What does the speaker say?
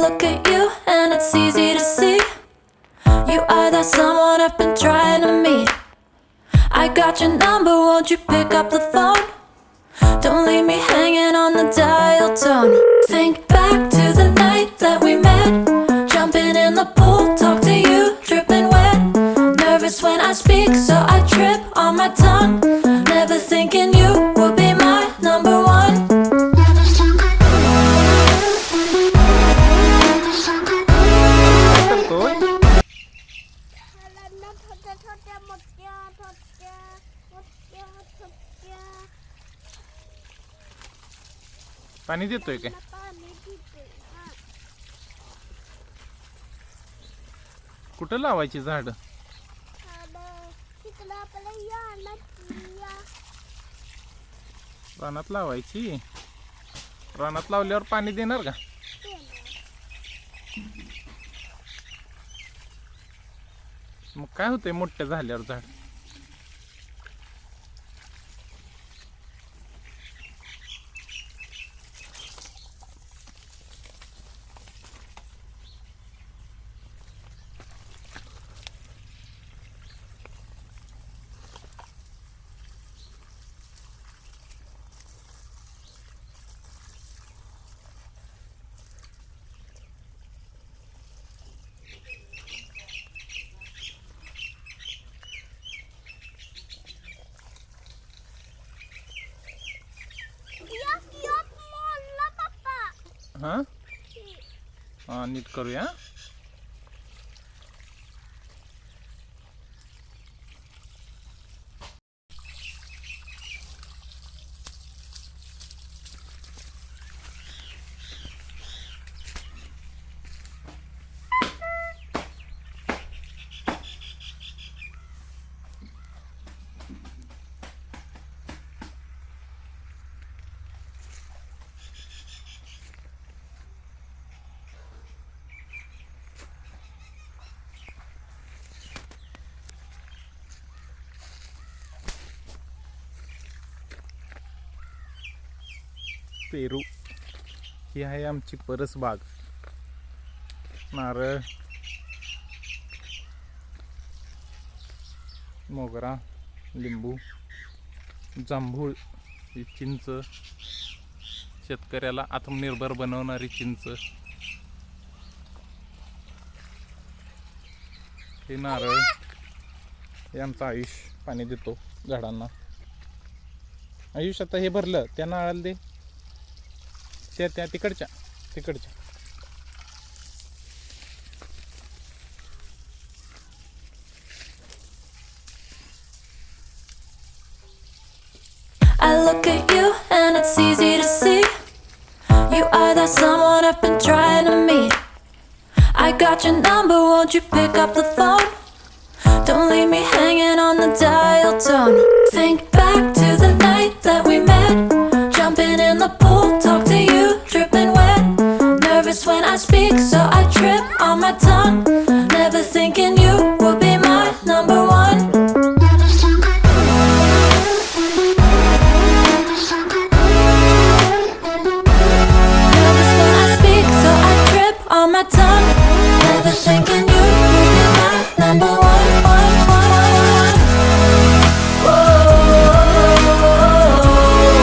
look at you and it's easy to see you are that someone I've been trying to meet. I got your number, won't you pick up the phone? Don't leave me hanging on the dial tone. Think back to the night that we met, jumping in the pool, talk to you, dripping wet. Nervous when I speak, so I trip on my tongue. Never thinking you would be my number one. पाणी देतोय काय? कुठं लावायची झाड? रानात लावायची. रानात लावल्यावर पाणी देणार का? मग काय होतंय मोठं झाल्यावर झाड? हाँ नीट करूया. पेरू ही आहे आमची परस बाग. नारळ, मोगरा, लिंबू, जांभूळ, ही चिंच, शेतकऱ्याला आत्मनिर्भर बनवणारी चिंच, हे नारळ, हे आमचा आयुष पाणी देतो झाडांना. आयुष आता हे भरलं, त्या नारळाला दे. त्या तिकडच्या. I look at you and it's easy to see you are that someone I've been trying to meet. I got your number, won't you pick up the phone? Don't leave me hanging on the dial tone. Think back to the night that we met, jumping in the pool, talk to you, dripping wet. Nervous when I speak, so I trip on my tongue.